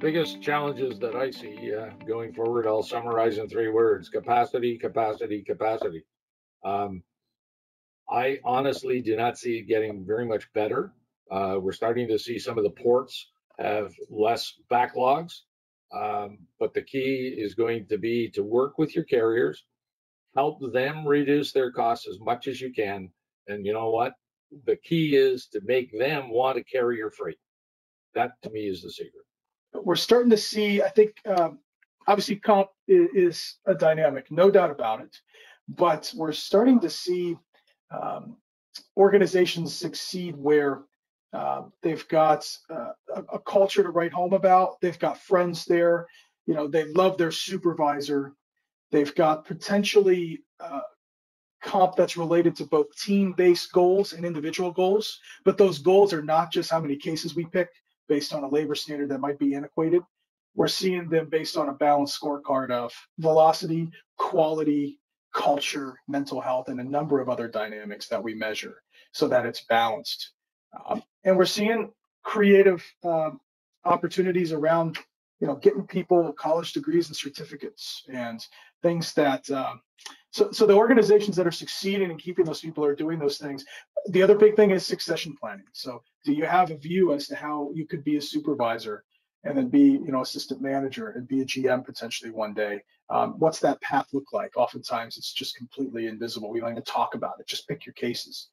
biggest challenges that I see going forward, I'll summarize in 3 words: capacity, capacity, capacity. Um, I honestly do not see it getting very much better. We're starting to see some of the ports have less backlogs, but the key is going to be to work with your carriers, help them reduce their costs as much as you can. And you know what? The key is to make them want to carry your freight. That to me is the secret. We're starting to see, I think, obviously comp is a dynamic, no doubt about it, but we're starting to see um, organizations succeed where they've got a culture to write home about. They've got friends there. You know, they love their supervisor. They've got potentially comp that's related to both team-based goals and individual goals, but those goals are not just how many cases we pick based on a labor standard that might be antiquated. We're seeing them based on a balanced scorecard of velocity, quality, culture, mental health, and a number of other dynamics that we measure so that it's balanced. And we're seeing creative opportunities around, you know, getting people college degrees and certificates and things that so the organizations that are succeeding and keeping those people are doing those things. The other big thing is succession planning. So do you have a view as to how you could be a supervisor and then be, you know, assistant manager and be a GM potentially one day? What's that path look like? Oftentimes it's just completely invisible. We don't even talk about it. Just pick your cases.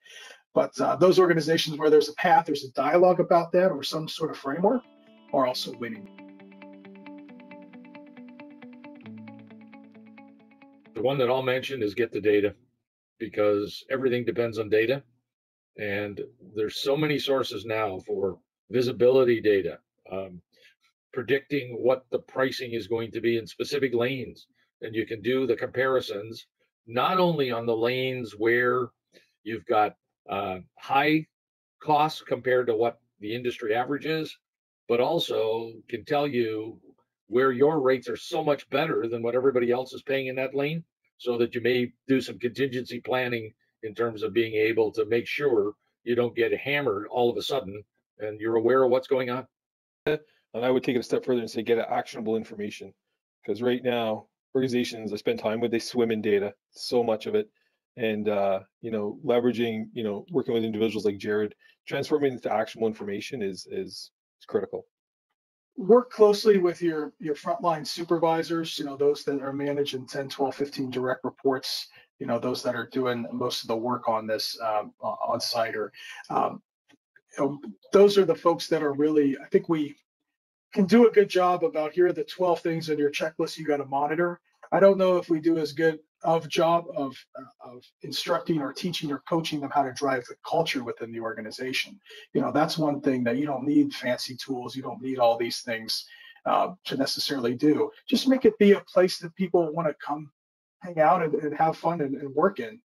But those organizations where there's a path, there's a dialogue about that or some sort of framework are also winning. The one that I'll mention is get the data, because everything depends on data. And there's so many sources now for visibility data, predicting what the pricing is going to be in specific lanes. And you can do the comparisons, not only on the lanes where you've got high costs compared to what the industry average is, but also can tell you where your rates are so much better than what everybody else is paying in that lane, so that you may do some contingency planning in terms of being able to make sure you don't get hammered all of a sudden and you're aware of what's going on. And I would take it a step further and say get actionable information, because right now organizations I spend time with, they swim in data, so much of it, and you know, leveraging, you know, working with individuals like Jared, transforming into actionable information is critical. Work closely with your frontline supervisors, you know, those that are managing 10, 12, 15 direct reports, you know, those that are doing most of the work on this on site, or you know, those are the folks that are really, I think we can do a good job about, here are the 12 things on your checklist you got to monitor. I don't know if we do as good of job of instructing or teaching or coaching them how to drive the culture within the organization. You know, that's one thing that you don't need fancy tools. You don't need all these things to necessarily do. Just make it be a place that people want to come hang out and have fun and work in.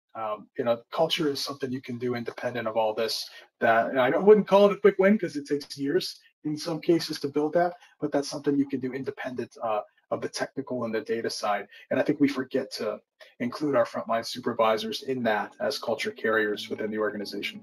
You know, culture is something you can do independent of all this. That I wouldn't call it a quick win because it takes years in some cases to build that, but that's something you can do independent of the technical and the data side. And I think we forget to include our frontline supervisors in that as culture carriers within the organization.